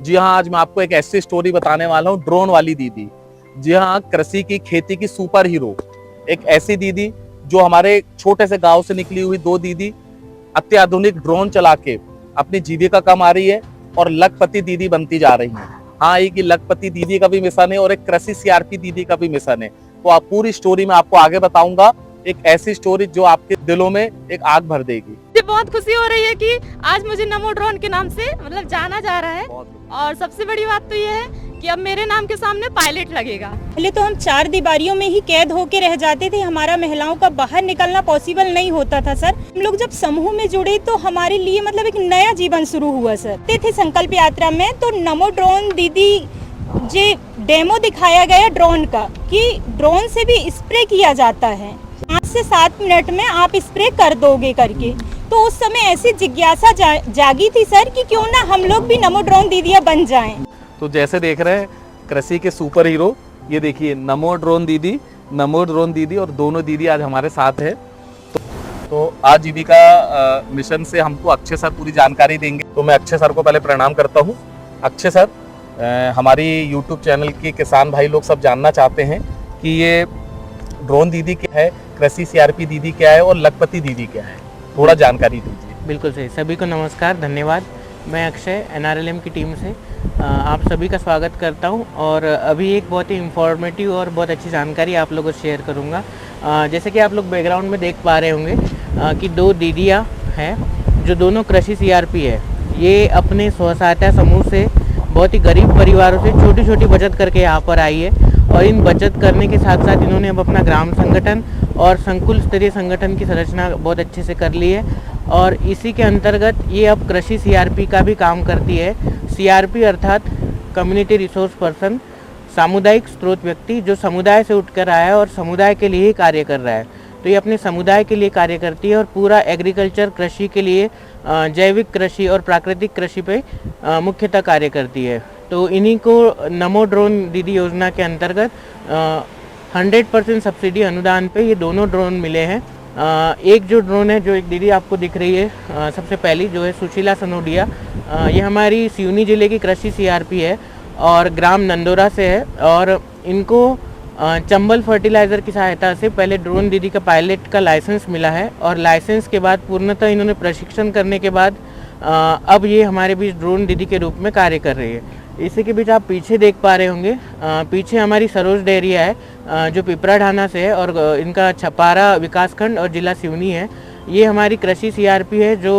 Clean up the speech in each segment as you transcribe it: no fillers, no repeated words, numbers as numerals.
जी हाँ, आज मैं आपको एक ऐसी स्टोरी बताने वाला हूँ, ड्रोन वाली दीदी। जी हाँ, कृषि की खेती की सुपर हीरो, एक ऐसी दीदी जो हमारे छोटे से गांव से निकली हुई दो दीदी अत्याधुनिक ड्रोन चला के अपनी जीविका कमा रही है और लखपति दीदी बनती जा रही है। हाँ, एक लखपति दीदी का भी मिशन है और एक कृषि सीआरपी दीदी का भी मिशन है। तो आप पूरी स्टोरी में आपको आगे बताऊंगा, एक ऐसी स्टोरी जो आपके दिलों में एक आग भर देगी। मुझे बहुत खुशी हो रही है कि आज मुझे नमो ड्रोन के नाम से मतलब जाना जा रहा है। और सबसे बड़ी बात तो ये है कि अब मेरे नाम के सामने पायलट लगेगा। पहले तो हम 4 दीवारियों में ही कैद होके रह जाते थे, हमारा महिलाओं का बाहर निकलना पॉसिबल नहीं होता था सर। हम लोग जब समूह में जुड़े तो हमारे लिए मतलब एक नया जीवन शुरू हुआ सर। थे संकल्प यात्रा में तो नमो ड्रोन दीदी जे डेमो दिखाया गया ड्रोन का कि ड्रोन से भी स्प्रे किया जाता है, 5 से 7 मिनट में आप स्प्रे कर दोगे करके। तो उस समय ऐसी जिज्ञासा जागी थी सर कि क्यों ना हम लोग भी नमो ड्रोन दीदियां बन जाएं। तो जैसे देख रहे हैं कृषि के सुपर हीरो, ये देखिए नमो ड्रोन दीदी और दोनों दीदी आज हमारे साथ है। तो आजीविका मिशन से हमको अक्षय सर पूरी जानकारी देंगे। तो मैं अक्षय सर को पहले प्रणाम करता हूँ। अक्षय सर, हमारी यूट्यूब चैनल के किसान भाई लोग सब जानना चाहते हैं कि ये ड्रोन दीदी क्या है, कृषि सीआरपी दीदी क्या है और लखपति दीदी क्या है, थोड़ा जानकारी दीजिए। बिल्कुल सही। सभी को नमस्कार, धन्यवाद। मैं अक्षय एनआरएलएम की टीम से आप सभी का स्वागत करता हूं और अभी एक बहुत ही इंफॉर्मेटिव और बहुत अच्छी जानकारी आप लोगों को शेयर करूंगा। जैसे कि आप लोग बैकग्राउंड में देख पा रहे होंगे कि 2 दीदियां हैं जो दोनों कृषि सीआरपी है। ये अपने स्व सहायता समूह से बहुत ही गरीब परिवारों से छोटी छोटी बचत करके यहाँ पर आई है और इन बचत करने के साथ साथ इन्होंने अब अपना ग्राम संगठन और संकुल स्तरीय संगठन की संरचना बहुत अच्छे से कर ली है और इसी के अंतर्गत ये अब कृषि सीआरपी का भी काम करती है। सीआरपी अर्थात कम्युनिटी रिसोर्स पर्सन, सामुदायिक स्रोत व्यक्ति जो समुदाय से उठकर आया है और समुदाय के लिए ही कार्य कर रहा है। तो ये अपने समुदाय के लिए कार्य करती है और पूरा एग्रीकल्चर कृषि के लिए जैविक कृषि और प्राकृतिक कृषि पे मुख्यतः कार्य करती है। तो इन्हीं को नमो ड्रोन दीदी योजना के अंतर्गत 100% सब्सिडी अनुदान पे ये दोनों ड्रोन मिले हैं। एक जो ड्रोन है, जो एक दीदी आपको दिख रही है सबसे पहली, जो है सुशीला सनोडिया, ये हमारी सिवनी जिले की कृषि सीआरपी है और ग्राम नंदोरा से है और इनको चंबल फर्टिलाइज़र की सहायता से पहले ड्रोन दीदी का पायलट का लाइसेंस मिला है और लाइसेंस के बाद पूर्णतः इन्होंने प्रशिक्षण करने के बाद अब ये हमारे बीच ड्रोन दीदी के रूप में कार्य कर रही है। इसी के बीच आप पीछे देख पा रहे होंगे, पीछे हमारी सरोज डेयरिया है जो पिपरा ढाना से है और इनका छपारा विकासखंड और जिला सिवनी है। ये हमारी कृषि सीआरपी है जो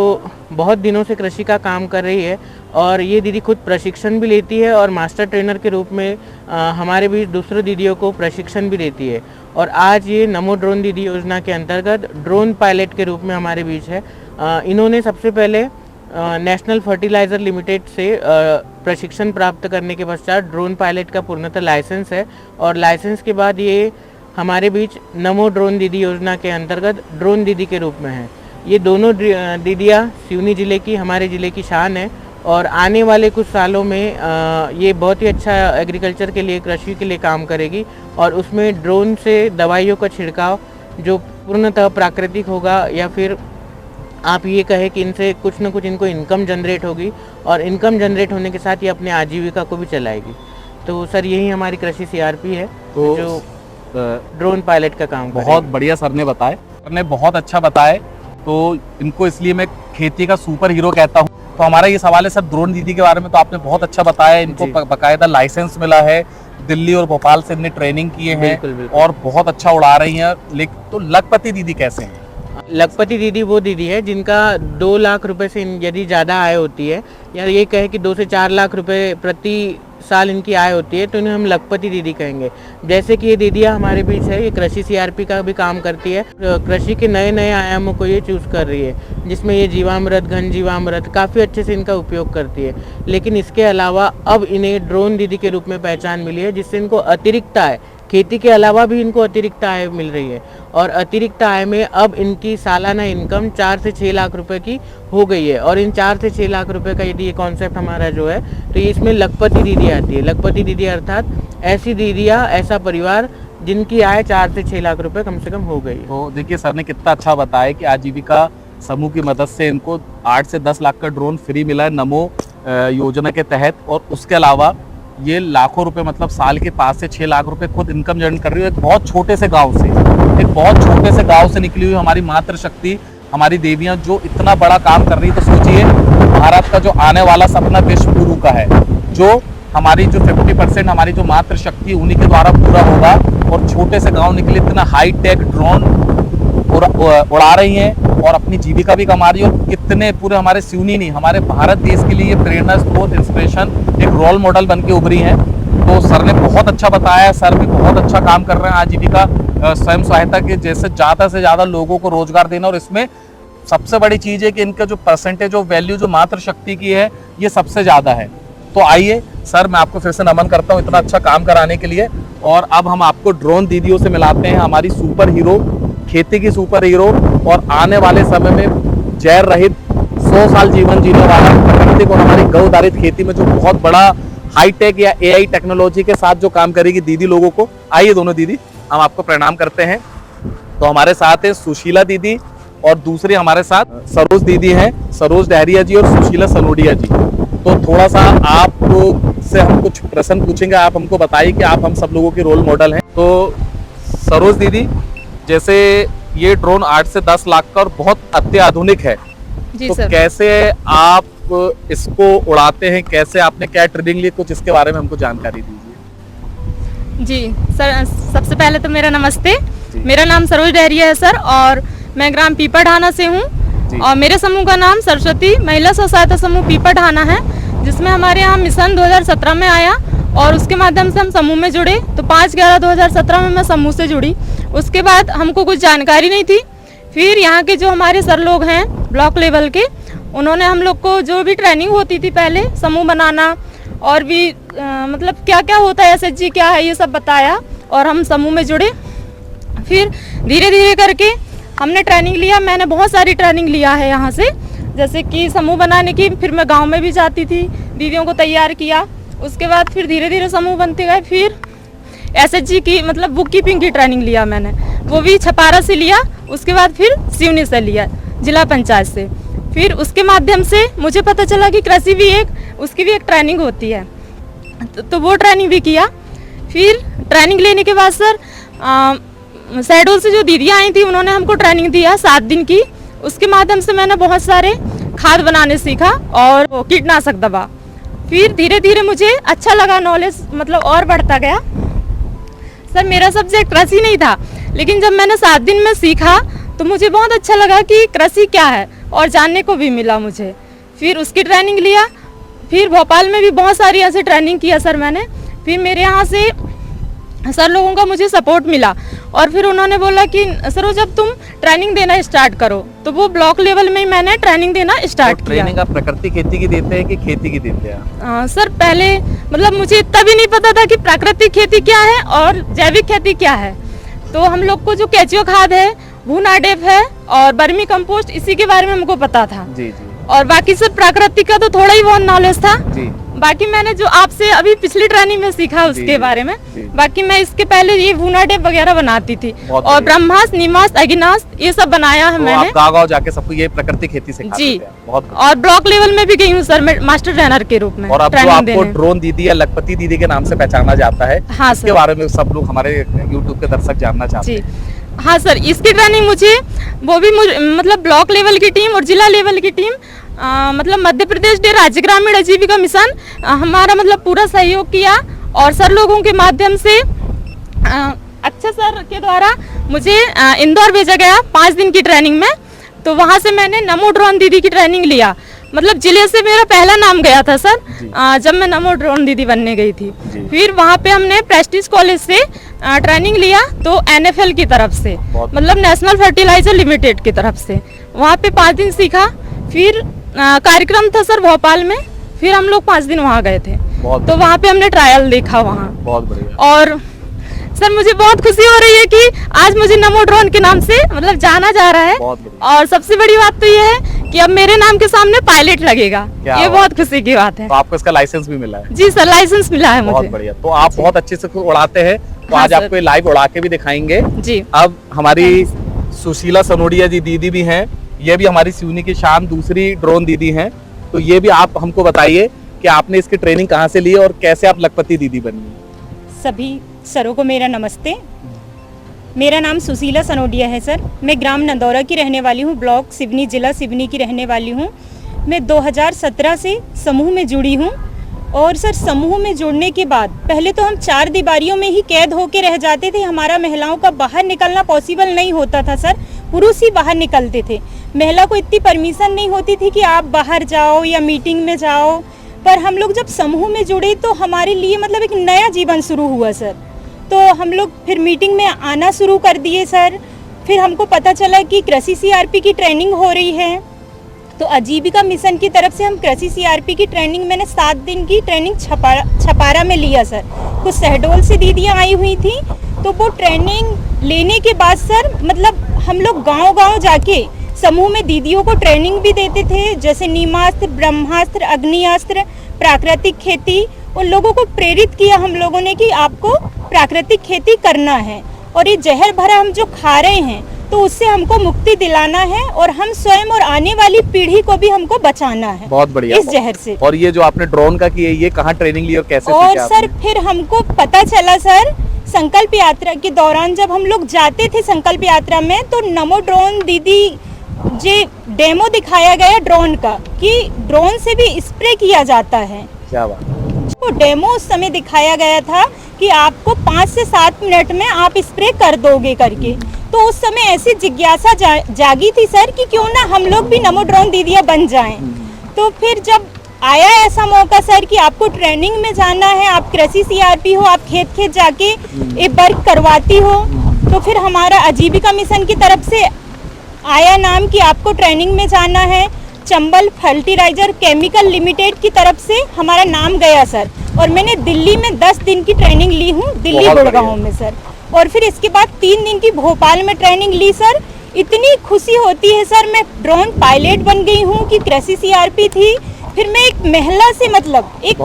बहुत दिनों से कृषि का काम कर रही है और ये दीदी खुद प्रशिक्षण भी लेती है और मास्टर ट्रेनर के रूप में हमारे बीच दूसरे दीदियों को प्रशिक्षण भी देती है। और आज ये नमो ड्रोन दीदी योजना के अंतर्गत ड्रोन पायलट के रूप में हमारे बीच है। इन्होंने सबसे पहले नेशनल फर्टिलाइज़र लिमिटेड से प्रशिक्षण प्राप्त करने के पश्चात ड्रोन पायलट का पूर्णतः लाइसेंस है और लाइसेंस के बाद ये हमारे बीच नमो ड्रोन दीदी योजना के अंतर्गत ड्रोन दीदी के रूप में है। ये दोनों दीदियाँ सिवनी जिले की, हमारे ज़िले की शान है और आने वाले कुछ सालों में ये बहुत ही अच्छा एग्रीकल्चर के लिए, कृषि के लिए काम करेगी और उसमें ड्रोन से दवाइयों का छिड़काव जो पूर्णतः प्राकृतिक होगा या फिर आप ये कहें कि इनसे कुछ ना कुछ इनको इनकम जनरेट होगी और इनकम जनरेट होने के साथ ये अपने आजीविका को भी चलाएगी। तो सर यही हमारी कृषि सीआरपी है तो जो ड्रोन पायलट का काम बहुत बढ़िया सर ने बताए, सर ने बहुत अच्छा बताया। तो इनको इसलिए मैं खेती का सुपर हीरो कहता हूँ। तो हमारा ये सवाल है सर, ड्रोन दीदी के बारे में तो आपने बहुत अच्छा बताया। इनको बाकायदा लाइसेंस मिला है, दिल्ली और भोपाल से इनने ट्रेनिंग किए हैं और बहुत अच्छा उड़ा रही हैं। लेकिन तो लखपति दीदी कैसे हैं? लखपति दीदी वो दीदी है जिनका 2 लाख रुपए से यदि ज़्यादा आय होती है या ये कहे कि 2 से 4 लाख रुपए प्रति साल इनकी आय होती है तो इन्हें हम लखपति दीदी कहेंगे। जैसे कि ये दीदियाँ हमारे बीच है, ये कृषि सीआरपी का भी काम करती है, कृषि के नए नए आयामों को ये चूज़ कर रही है जिसमें ये जीवामृत, घन जीवामृत काफ़ी अच्छे से इनका उपयोग करती है। लेकिन इसके अलावा अब इन्हें ड्रोन दीदी के रूप में पहचान मिली है जिससे इनको अतिरिक्त आय, खेती के अलावा भी इनको अतिरिक्त आय मिल रही है और अतिरिक्त आय में अब इनकी सालाना इनकम 4 से 6 लाख रुपए की हो गई है। और इन 4 से 6 लाख रुपए का यदि ये कॉन्सेप्ट हमारा जो है तो ये इसमें लखपति दीदी आती है। लखपति दीदी अर्थात ऐसी दीदियाँ, ऐसा परिवार जिनकी आय 4 से 6 लाख रुपए कम से कम हो गई। तो देखिए सर ने कितना अच्छा बताया कि आजीविका समूह की मदद से इनको 8 से 10 लाख का ड्रोन फ्री मिला है नमो योजना के तहत, और उसके अलावा ये लाखों रुपए मतलब साल के 5 से 6 लाख रुपए खुद इनकम जनरेट कर रही है। एक बहुत छोटे से गांव से, एक बहुत छोटे से गांव से निकली हुई हमारी मातृशक्ति, हमारी देवियां जो इतना बड़ा काम कर रही है। तो सोचिए भारत का जो आने वाला सपना विश्व गुरु का है, जो हमारी जो 50% हमारी जो मातृशक्ति उन्हीं के द्वारा पूरा होगा, और छोटे से गांव निकले इतना हाई टेक ड्रोन उड़ा रही हैं और अपनी जीविका भी कमा रही है। और कितने पूरे हमारे सिवनी नहीं, हमारे भारत देश के लिए प्रेरणा स्रोत, इंस्पिरेशन, एक रोल मॉडल बन के उभरी हैं। तो सर ने बहुत अच्छा बताया, सर भी बहुत अच्छा काम कर रहे हैं आजीविका स्वयं सहायता के जैसे ज़्यादा से ज़्यादा लोगों को रोजगार देना। और इसमें सबसे बड़ी चीज़ है कि इनका जो परसेंटेज ऑफ वैल्यू जो मातृशक्ति की है ये सबसे ज़्यादा है। तो आइए सर, मैं आपको फिर से नमन करता हूँ इतना अच्छा काम कराने के लिए। और अब हम आपको ड्रोन दीदियों से मिलाते हैं, हमारी सुपर हीरो, खेती की सुपर हीरो, और आने वाले समय में जहर रहित 100 साल जीवन जीने वाला प्राकृतिक और हमारी गौ आधारित खेती में जो बहुत बड़ा हाईटेक या AI टेक्नोलॉजी के साथ जो काम करेगी दीदी लोगों को। आइए दोनों दीदी, हम आपको प्रणाम करते हैं। तो हमारे साथ है सुशीला दीदी और दूसरी हमारे साथ सरोज दीदी हैं, सरोज डहरिया जी और सुशीला सनोडिया जी। तो थोड़ा सा आप से हम कुछ प्रश्न पूछेंगे, आप हमको बताइए कि आप हम सब लोगों के रोल मॉडल हैं। तो सरोज दीदी, जैसे ये ड्रोन 8 से 10 लाख का और बहुत अत्याधुनिक है, जी तो सर। कैसे आप इसको उड़ाते हैं, कैसे आपने क्या ट्रेनिंग ली, कुछ इसके बारे में हमको जानकारी दीजिए। जी सर, सबसे पहले तो मेरा नमस्ते। जी। मेरा नाम सरोज डहरिया है सर, और मैं ग्राम पीपरढाना से हूँ। जी। और मेरे समूह का नाम सरस्वती महिला स्व सहायता समूह पीपरढाना है, जिसमें हमारे यहाँ मिशन 2017 में आया और उसके माध्यम से हम समूह में जुड़े। तो 5/11/2017 में मैं समूह से जुड़ी। उसके बाद हमको कुछ जानकारी नहीं थी। फिर यहाँ के जो हमारे सर लोग हैं ब्लॉक लेवल के, उन्होंने हम लोग को जो भी ट्रेनिंग होती थी पहले समूह बनाना और भी मतलब क्या क्या होता है, SHG क्या है, ये सब बताया और हम समूह में जुड़े। फिर धीरे धीरे करके हमने ट्रेनिंग लिया। मैंने बहुत सारी ट्रेनिंग लिया है यहाँ से, जैसे कि समूह बनाने की। फिर मैं गांव में भी जाती थी, दीदियों को तैयार किया। उसके बाद फिर धीरे धीरे समूह बनते गए। फिर SHG की मतलब बुक कीपिंग की ट्रेनिंग लिया मैंने, वो भी छपारा से लिया। उसके बाद फिर सिवनी से लिया, जिला पंचायत से। फिर उसके माध्यम से मुझे पता चला कि कृषि भी उसकी भी एक ट्रेनिंग होती है, तो वो ट्रेनिंग भी किया। फिर ट्रेनिंग लेने के बाद सर शहडोल से जो दीदियाँ आई थी, उन्होंने हमको ट्रेनिंग दिया 7 दिन की। उसके माध्यम से मैंने बहुत सारे खाद बनाने सीखा और कीटनाशक दवा। फिर धीरे धीरे मुझे अच्छा लगा, नॉलेज मतलब और बढ़ता गया। सर मेरा सब्जेक्ट कृषि नहीं था, लेकिन जब मैंने 7 दिन में सीखा तो मुझे बहुत अच्छा लगा कि कृषि क्या है और जानने को भी मिला मुझे। फिर उसकी ट्रेनिंग लिया। फिर भोपाल में भी बहुत सारी ऐसे ट्रेनिंग किया सर मैंने। फिर मेरे यहाँ से सर लोगों का मुझे सपोर्ट मिला और फिर उन्होंने बोला कि सर जब तुम ट्रेनिंग देना स्टार्ट करो, तो वो ब्लॉक लेवल में ही मैंने ट्रेनिंग देना स्टार्ट किया। ट्रेनिंग आप प्राकृतिक खेती की देते हैं कि खेती की देते हैं? सर पहले मतलब मुझे इतना भी नहीं पता था कि प्राकृतिक खेती क्या है और जैविक खेती क्या है। तो हम लोग को जो केचुआ खाद है, भूनाडेप है और बर्मी कंपोस्ट, इसी के बारे में हमको पता था। जी जी। और बाकी सब प्राकृतिक का तो थोड़ा ही बहुत नॉलेज था। जी। बाकी मैंने जो आपसे अभी पिछली ट्रेनिंग में सीखा उसके बारे में। बाकी मैं इसके पहले ये भूनाडेप वगैरह बनाती थी और ब्रह्मास्त्र, नीमास्त्र, अग्नास्त्र ये सब बनाया है तो मैंने। आप गाँव जाके सबको ये प्राकृतिक खेती सिखाते जी। हैं। बहुत और ब्लॉक लेवल में भी गई हूँ सर मैं मास्टर ट्रेनर के रूप में। और अब जो ट्रेनिंग आपको देने। ड्रोन दीदी या लखपति दीदी के नाम से पहचाना जाता है, हाँ इसके सर। बारे में सब लोग हमारे यूट्यूब के दर्शक जानना चाहते जी हैं। हाँ सर, इसकी ट्रेनिंग मुझे वो भी मतलब ब्लॉक लेवल की टीम और जिला लेवल की टीम मतलब मध्य प्रदेश के राज्य ग्रामीण आजीविका मिशन हमारा मतलब पूरा सहयोग किया। और सर लोगों के माध्यम से अच्छे सर के द्वारा मुझे इंदौर भेजा गया 5 दिन की ट्रेनिंग में। तो वहाँ से मैंने नमो ड्रोन दीदी की ट्रेनिंग लिया। मतलब जिले से मेरा पहला नाम गया था सर जब मैं नमो ड्रोन दीदी बनने गई थी। फिर वहाँ पे हमने प्रेस्टीज कॉलेज से ट्रेनिंग लिया, तो NFL की तरफ से मतलब नेशनल फर्टिलाइजर लिमिटेड की तरफ से वहाँ पे 5 दिन सीखा। फिर कार्यक्रम था सर भोपाल में, फिर हम लोग 5 दिन वहाँ गए थे। तो वहाँ पे हमने ट्रायल देखा वहाँ। बहुत बढ़िया। और सर मुझे बहुत खुशी हो रही है कि आज मुझे नमो ड्रोन के नाम से मतलब जाना जा रहा है। और सबसे बड़ी बात तो ये है कि अब मेरे नाम के सामने पायलट लगेगा, ये बहुत खुशी की बात है। तो आपको इसका लाइसेंस भी मिला है? जी सर, लाइसेंस मिला है मुझे। बहुत बढ़िया। तो आप बहुत अच्छे से उड़ाते हैं, तो हाँ आज सर। आपको लाइव उड़ा के भी दिखाएंगे। जी। अब हमारी सुशीला सनोडिया जी दीदी भी हैं, ये भी हमारी सिवनी की शान दूसरी ड्रोन दीदी हैं। तो ये भी आप हमको बताइए कि आपने इसकी ट्रेनिंग कहाँ से ली और कैसे आप लखपति दीदी बनी। सभी सरों को मेरा नमस्ते। मेरा नाम सुशीला सनोडिया है सर। मैं ग्राम नंदौरा की रहने वाली हूँ, ब्लॉक सिवनी, जिला सिवनी की रहने वाली हूँ। मैं 2017 से समूह में जुड़ी हूँ और सर समूह में जुड़ने के बाद पहले तो हम 4 दीवारियों में ही कैद होके रह जाते थे। हमारा महिलाओं का बाहर निकलना पॉसिबल नहीं होता था सर, पुरुष ही बाहर निकलते थे। महिला को इतनी परमिशन नहीं होती थी कि आप बाहर जाओ या मीटिंग में जाओ। पर हम लोग जब समूह में जुड़े तो हमारे लिए मतलब एक नया जीवन शुरू हुआ सर। तो हम लोग फिर मीटिंग में आना शुरू कर दिए सर। फिर हमको पता चला कि कृषि सीआरपी की ट्रेनिंग हो रही है, तो आजीविका मिशन की तरफ से हम कृषि सीआरपी की ट्रेनिंग, मैंने 7 दिन की ट्रेनिंग छपारा में लिया सर। कुछ शहडोल से दीदियाँ आई हुई थी, तो वो ट्रेनिंग लेने के बाद सर मतलब हम लोग गांव-गांव जाके समूह में दीदियों को ट्रेनिंग भी देते थे, जैसे नीमास्त्र, ब्रह्मास्त्र, अग्नियास्त्र, प्राकृतिक खेती। उन लोगों को प्रेरित किया हम लोगों ने कि आपको प्राकृतिक खेती करना है और ये जहर भरा हम जो खा रहे हैं तो उससे हमको मुक्ति दिलाना है और हम स्वयं और आने वाली पीढ़ी को भी हमको बचाना है बहुत बढ़िया इस जहर से। और ये जो आपने ड्रोन का किया, ये कहाँ ट्रेनिंग ली और कैसे और सीखा सर आपने? फिर हमको पता चला सर, संकल्प यात्रा के दौरान जब हम लोग जाते थे संकल्प यात्रा में, तो नमो ड्रोन दीदी जे डेमो दिखाया गया ड्रोन का कि ड्रोन से भी स्प्रे किया जाता है। क्या बात। तो डेमो उस समय दिखाया गया था कि आपको 5 से 7 मिनट में आप स्प्रे कर दोगे करके। तो उस समय ऐसी जिज्ञासा जागी थी सर कि क्यों ना हम लोग भी नमो ड्रोन दीदियाँ बन जाएं। तो फिर जब आया ऐसा मौका सर कि आपको ट्रेनिंग में जाना है, आप कृषि सीआरपी हो, आप खेत खेत जाके ये वर्क करवाती हो, तो फिर हमारा आजीविका मिशन की तरफ से आया नाम कि आपको ट्रेनिंग में जाना है। चंबल फर्टिलाइजर केमिकल लिमिटेड की तरफ से हमारा नाम गया सर, और मैंने दिल्ली में 10 दिन की ट्रेनिंग ली हूँ, दिल्ली गुड़गांव में सर। और फिर इसके बाद 3 दिन की भोपाल में ट्रेनिंग ली सर। इतनी खुशी होती है सर, मैं ड्रोन पायलट बन गई हूँ कि कृषि सीआरपी थी, फिर मैं एक महिला से मतलब एक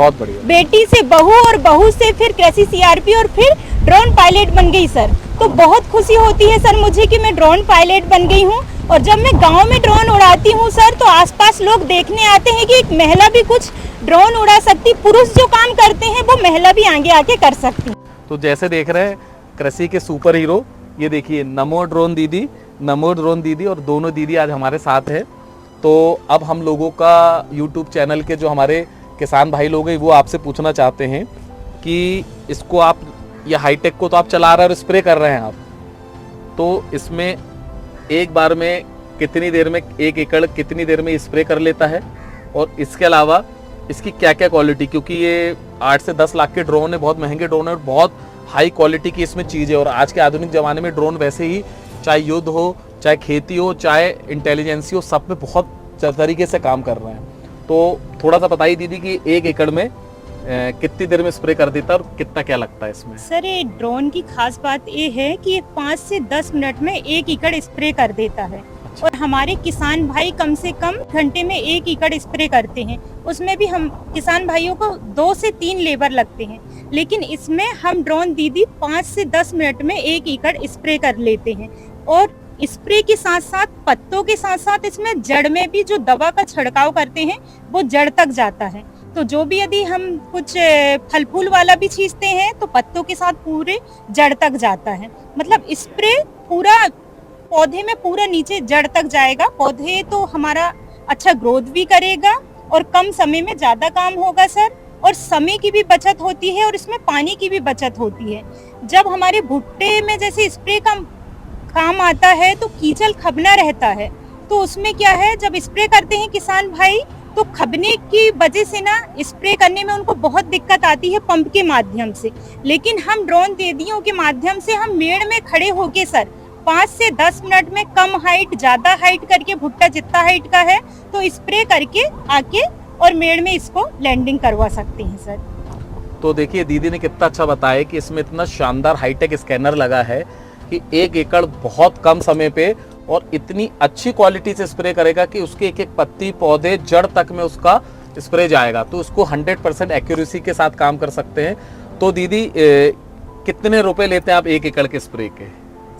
बेटी से बहू और बहू से फिर कृषि सीआरपी और फिर ड्रोन पायलट बन गई सर। तो बहुत खुशी होती है सर मुझे कि मैं ड्रोन पायलट बन गई हूँ। और जब मैं गांव में ड्रोन उड़ाती हूँ सर, तो आसपास लोग देखने आते हैं कि एक महिला भी कुछ ड्रोन उड़ा सकती, पुरुष जो काम करते हैं वो महिला भी आगे आके कर सकती। तो जैसे देख रहे हैं कृषि के सुपर हीरो, ये देखिए नमो ड्रोन दीदी और दोनों दीदी आज हमारे साथ है। तो अब हम लोगों का यूट्यूब चैनल के जो हमारे किसान भाई लोग हैं वो आपसे पूछना चाहते हैं कि इसको आप, ये हाईटेक को तो आप चला रहे हैं और स्प्रे कर रहे हैं आप, तो इसमें एक बार में कितनी देर में 1 एकड़ कितनी देर में स्प्रे कर लेता है, और इसके अलावा इसकी क्या क्या क्वालिटी, क्योंकि ये 8 से 10 लाख के ड्रोन है, बहुत महंगे ड्रोन है और बहुत हाई क्वालिटी की इसमें चीज़ है। और आज के आधुनिक ज़माने में ड्रोन वैसे ही चाहे युद्ध हो, चाहे खेती हो, चाहे इंटेलिजेंसी हो, सब में बहुत तरीके से काम कर रहे हैं। तो थोड़ा सा बताइए दीदी कि 1 एकड़ में कितनी देर में स्प्रे कर देता है और कितना क्या लगता है इसमें? सर ये ड्रोन की खास बात ये है कि ये 5 से 10 मिनट में 1 एकड़ स्प्रे कर देता है। अच्छा। और हमारे किसान भाई कम से कम घंटे में 1 एकड़ स्प्रे करते हैं। उसमें भी हम किसान भाइयों को 2 से 3 लेबर लगते हैं, लेकिन इसमें हम ड्रोन दीदी 5 से 10 मिनट में 1 एकड़ स्प्रे कर लेते हैं। और स्प्रे के साथ साथ पत्तों के साथ साथ इसमें जड़ में भी जो दवा का छिड़काव करते हैं वो जड़ तक जाता है। तो जो भी यदि हम कुछ फल फूल वाला भी छींचते हैं तो पत्तों के साथ पूरे जड़ तक जाता है। मतलब स्प्रे पूरा पौधे में पूरा नीचे जड़ तक जाएगा। पौधे तो हमारा अच्छा ग्रोथ भी करेगा और कम समय में ज्यादा काम होगा सर। और समय की भी बचत होती है और इसमें पानी की भी बचत होती है। जब हमारे भुट्टे में जैसे स्प्रे का काम आता है तो कीचड़ खबना रहता है, तो उसमें क्या है, जब स्प्रे करते हैं किसान भाई तो खबने की वजह से ना स्प्रे करने में उनको बहुत दिक्कत आती है पंप के माध्यम से। लेकिन हम ड्रोन दीदियों के माध्यम से हम मेड़ में खड़े होके सर 5 से 10 मिनट में कम हाइट ज्यादा हाइट करके, भुट्टा जितना हाइट का है तो स्प्रे करके आके और मेड़ में इसको लैंडिंग करवा सकते हैं सर। तो देखिए दीदी ने कितना अच्छा बताया कि इसमें इतना शानदार हाईटेक स्कैनर लगा है कि 1 एकड़ बहुत कम समय पे और इतनी अच्छी क्वालिटी से स्प्रे करेगा कि उसके एक एक पत्ती पौधे जड़ तक में उसका स्प्रे जाएगा। तो उसको 100% एक्यूरेसी के साथ काम कर सकते हैं। तो दीदी कितने रुपए लेते हैं आप 1 एकड़ के स्प्रे के?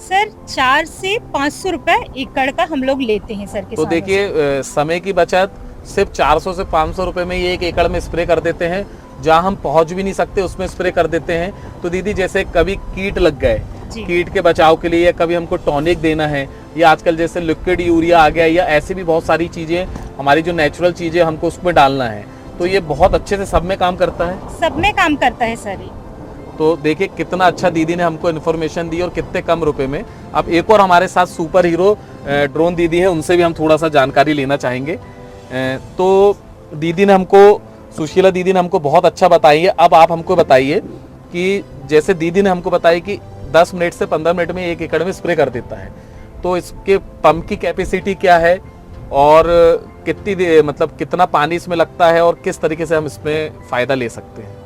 सर 400 से 500 रुपए एकड़ का हम लोग लेते हैं सर। तो देखिए समय की बचत, सिर्फ 400 से 500 रुपए में ये 1 एकड़ में स्प्रे कर देते हैं, जहां हम पहुंच भी नहीं सकते उसमें स्प्रे कर देते हैं। तो दीदी जैसे कभी कीट लग गए, कीट के बचाव के लिए, या कभी हमको टॉनिक देना है, या आजकल जैसे लिक्विड यूरिया आ गया, या ऐसी भी बहुत सारी चीजें हमारी जो नेचुरल चीजें हमको उसमें डालना है, तो ये बहुत अच्छे से सब में काम करता है। सब में काम करता है सर ये। तो देखिए कितना अच्छा दीदी ने हमको इन्फॉर्मेशन दी और कितने कम रुपए में। अब एक और हमारे साथ सुपर हीरो ड्रोन दीदी है, उनसे भी हम थोड़ा सा जानकारी लेना चाहेंगे। तो दीदी ने हमको, सुशीला दीदी ने हमको बहुत अच्छा बताई है। अब आप हमको बताइए कि जैसे दीदी ने हमको बताया कि 10 मिनट से 15 मिनट में 1 एकड़ में स्प्रे कर देता है, तो इसके पंप की कैपेसिटी क्या है और कितनी मतलब कितना पानी इसमें लगता है और किस तरीके से हम इसमें फायदा ले सकते हैं?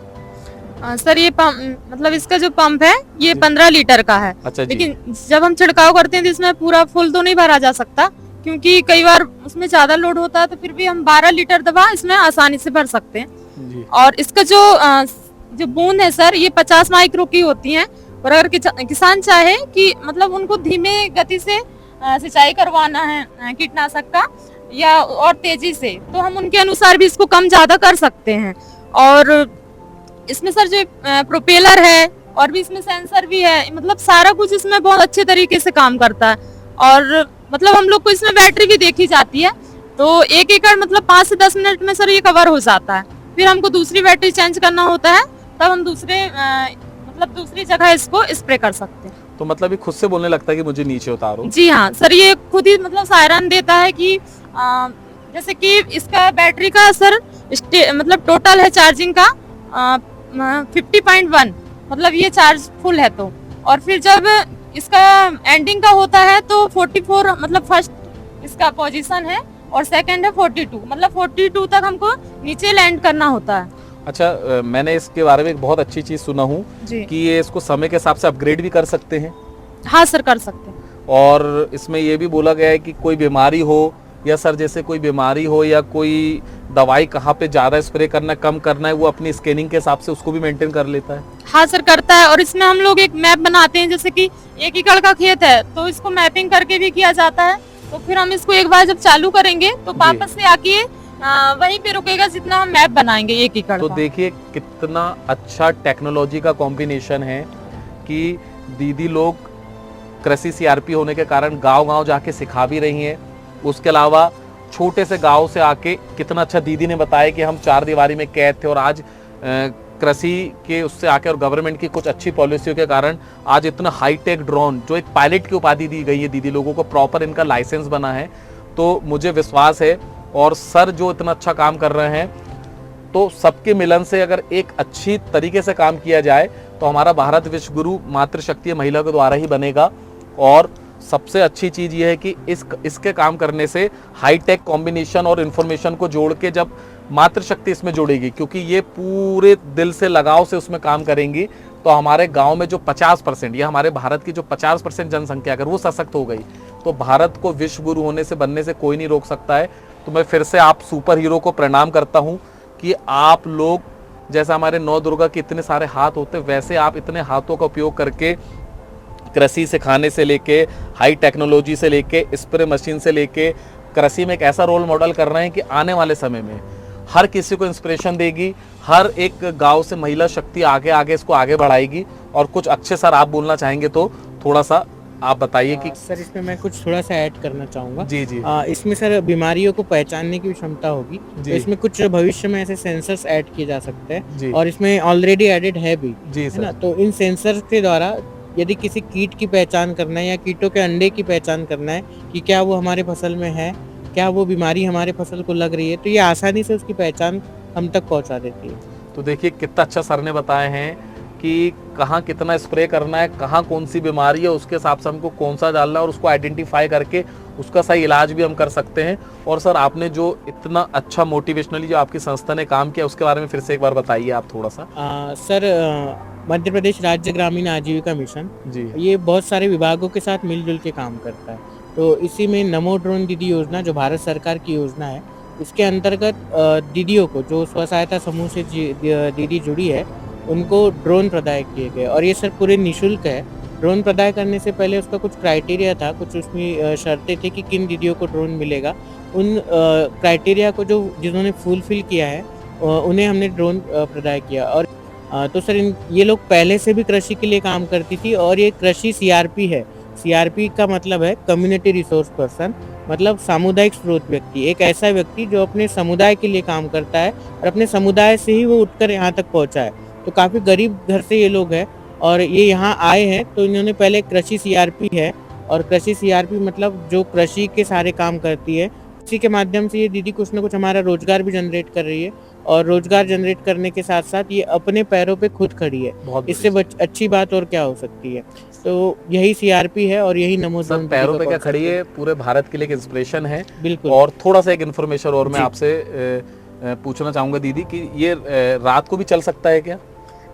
सर ये पंप मतलब इसका जो पंप है ये 15 लीटर का है। अच्छा जी। लेकिन जब हम छिड़काव करते हैं तो इसमें पूरा फुल तो नहीं भरा जा सकता, क्योंकि कई बार उसमें ज्यादा लोड होता है, तो फिर भी हम 12 लीटर दवा इसमें आसानी से भर सकते हैं जी। और इसका जो बूंद है सर ये 50 माइक्रो की होती है। और अगर किसान चाहे कि मतलब उनको धीमे गति से सिंचाई करवाना है कीटनाशक का या और तेजी से, तो हम उनके अनुसार भी इसको कम ज्यादा कर सकते हैं। और इसमें सर जो प्रोपेलर है और भी इसमें सेंसर भी है, मतलब सारा कुछ इसमें बहुत अच्छे तरीके से काम करता है। और मतलब हम लोग को इसमें बैटरी भी देखी जाती है, तो 1 एकड़ मतलब 5 से 10 मिनट में सर ये कवर हो जाता है। फिर हमको दूसरी बैटरी चेंज करना होता है, तब हम दूसरी जगह इसको स्प्रे कर सकते हैं। तो मतलब ये खुद से बोलने लगता है कि मुझे नीचे उतारो? जी हाँ सर, ये खुद ही मतलब सायरन देता है कि जैसे कि इसका बैटरी का सर मतलब टोटल है चार्जिंग का 50.1, मतलब ये चार्ज फुल है। तो और फिर जब इसका एंडिंग का होता है तो 44 मतलब फर्स्ट इसका पोजीशन है और सेकंड है 42, मतलब 42 तक हमको नीचे लैंड करना होता है। अच्छा, मैंने इसके बारे में एक बहुत अच्छी चीज सुना हूँ कि ये इसको समय के हिसाब से अपग्रेड भी कर सकते हैं। हाँ सर, कर सकते हैं। और इसमें ये भी बोला गया है कि कोई बीमारी हो या सर जैसे कोई बीमारी हो या कोई दवाई कहाँ पे ज्यादा स्प्रे करना है, कम करना है, वो अपनी स्कैनिंग के हिसाब से उसको भी मेंटेन कर लेता है। हाँ सर, करता है। और इसमें हम लोग एक मैप बनाते हैं, जैसे कि 1 एकड़ का खेत है तो इसको मैपिंग करके भी किया जाता है। तो फिर हम इसको एक बार जब चालू करेंगे तो वापस से आके वहीं पे रुकेगा जितना हम मैप बनाएंगे 1 एकड़ तो का। देखिए कितना अच्छा टेक्नोलॉजी का कॉम्बिनेशन है कि दीदी लोग कृषि सीआरपी होने के कारण गांव-गांव जाके सिखा भी रही हैं। उसके अलावा छोटे से गांव से आके कितना अच्छा दीदी ने बताया कि हम 4 दीवारी में कैद थे और आज कृषि के उससे आके और गवर्नमेंट की कुछ अच्छी पॉलिसियों के कारण आज इतना हाईटेक ड्रोन, जो एक पायलट की उपाधि दी गई है दीदी लोगों को, प्रॉपर इनका लाइसेंस बना है। तो मुझे विश्वास है और सर जो इतना अच्छा काम कर रहे हैं, तो सबके मिलन से अगर एक अच्छी तरीके से काम किया जाए तो हमारा भारत विश्व गुरु मातृशक्ति महिला के द्वारा ही बनेगा। और सबसे अच्छी चीज़ ये है कि इसके काम करने से हाईटेक कॉम्बिनेशन और इन्फॉर्मेशन को जोड़ के जब मातृशक्ति इसमें जुड़ेगी, क्योंकि ये पूरे दिल से लगाव से उसमें काम करेंगी, तो हमारे गांव में जो 50% या हमारे भारत की जो 50% जनसंख्या अगर वो सशक्त हो गई तो भारत को विश्व गुरु होने से बनने से कोई नहीं रोक सकता है। तो मैं फिर से आप सुपर हीरो को प्रणाम करता हूँ कि आप लोग जैसे हमारे 9 दुर्गा के इतने सारे हाथ होते वैसे आप इतने हाथों का उपयोग करके कृषि सिखाने से लेके हाई टेक्नोलॉजी से लेके स्प्रे मशीन से लेके कृषि में एक ऐसा रोल मॉडल कर रहे हैं कि आने वाले समय में हर किसी को इंस्पिरेशन देगी। हर एक गांव से महिला शक्ति आगे आगे इसको आगे बढ़ाएगी। और कुछ अच्छे सर आप बोलना चाहेंगे तो थोड़ा सा आप बताइए कि सर इसमें मैं कुछ थोड़ा सा ऐड करना चाहूँगा। जी जी। इसमें सर बीमारियों को पहचानने की क्षमता होगी, तो इसमें कुछ भविष्य में ऐसे सेंसर्स ऐड किए जा सकते हैं और इसमें ऑलरेडी एडेड है भी, है ना। तो इन सेंसर्स के द्वारा यदि किसी कीट की पहचान करना है या कीटों के अंडे की पहचान करना है कि क्या वो हमारे फसल में है, क्या वो बीमारी हमारे फसल को लग रही है, तो ये आसानी से उसकी पहचान हम तक पहुंचा देती है। तो देखिए कितना अच्छा सर ने बताए हैं कि कहाँ कितना स्प्रे करना है, कहाँ कौन सी बीमारी है, उसके हिसाब से हमको कौन सा डालना है और उसको आइडेंटिफाई करके उसका सही इलाज भी हम कर सकते हैं। और सर आपने जो इतना अच्छा मोटिवेशनली जो आपकी संस्था ने काम किया उसके बारे में फिर से एक बार बताइए आप थोड़ा सा। सर मध्य प्रदेश राज्य ग्रामीण आजीविका मिशन जी, ये बहुत सारे विभागों के साथ मिलजुल के काम करता है। तो इसी में नमो ड्रोन दीदी योजना जो भारत सरकार की योजना है, इसके अंतर्गत दीदियों को जो स्व सहायता समूह से दीदी जुड़ी है उनको ड्रोन प्रदान किए गए और ये सर पूरे निःशुल्क है। ड्रोन प्रदाय करने से पहले उसका कुछ क्राइटेरिया था, कुछ उसमें शर्तें थी कि किन दीदियों को ड्रोन मिलेगा। उन क्राइटेरिया को जिन्होंने फुलफिल किया है उन्हें हमने ड्रोन प्रदाय किया। और तो सर ये लोग पहले से भी कृषि के लिए काम करती थी और ये कृषि सीआरपी है। सीआरपी का मतलब है कम्युनिटी रिसोर्स पर्सन, मतलब सामुदायिक स्रोत व्यक्ति, एक ऐसा व्यक्ति जो अपने समुदाय के लिए काम करता है और अपने समुदाय से ही वो उठकर यहाँ तक पहुँचा है। तो काफ़ी गरीब घर से ये लोग हैं और ये यहाँ आए हैं। तो इन्होंने पहले कृषि सीआरपी है और कृषि सीआरपी मतलब जो कृषि के सारे काम करती है, इसी के माध्यम से ये दीदी कुछ ना कुछ हमारा रोजगार भी जनरेट कर रही है और रोजगार जनरेट करने के साथ साथ ये अपने पैरों पे खुद खड़ी है। इससे अच्छी बात और क्या हो सकती है। तो यही सीआरपी है और यही नमो ड्रोन पैरों पे क्या खड़ी है, पूरे भारत के लिए एक इंस्पिरेशन है। बिल्कुल। और थोड़ा सा एक इन्फॉर्मेशन और मैं आपसे पूछना चाहूंगा दीदी कि ये रात को भी चल सकता है क्या?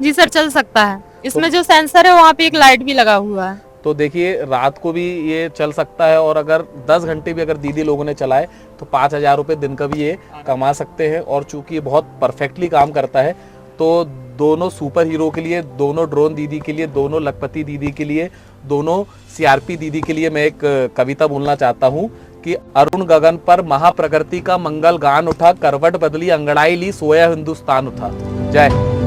जी सर, चल सकता है। इसमें जो सेंसर है वहाँ पे एक लाइट भी लगा हुआ है। तो देखिए रात को भी ये चल सकता है और अगर 10 घंटे भी अगर दीदी लोगों ने चलाए तो 5,000 रुपये दिन का भी ये कमा सकते हैं। और चूंकि ये बहुत परफेक्टली काम करता है तो दोनों सुपर हीरो के लिए, दोनों ड्रोन दीदी के लिए, दोनों लखपति दीदी के लिए, दोनों सीआरपी दीदी के लिए मैं एक कविता बोलना चाहता हूँ कि अरुण गगन पर महाप्रकृति का मंगल गान उठा, करवट बदली अंगड़ाई ली, सोया हिंदुस्तान उठा। जय।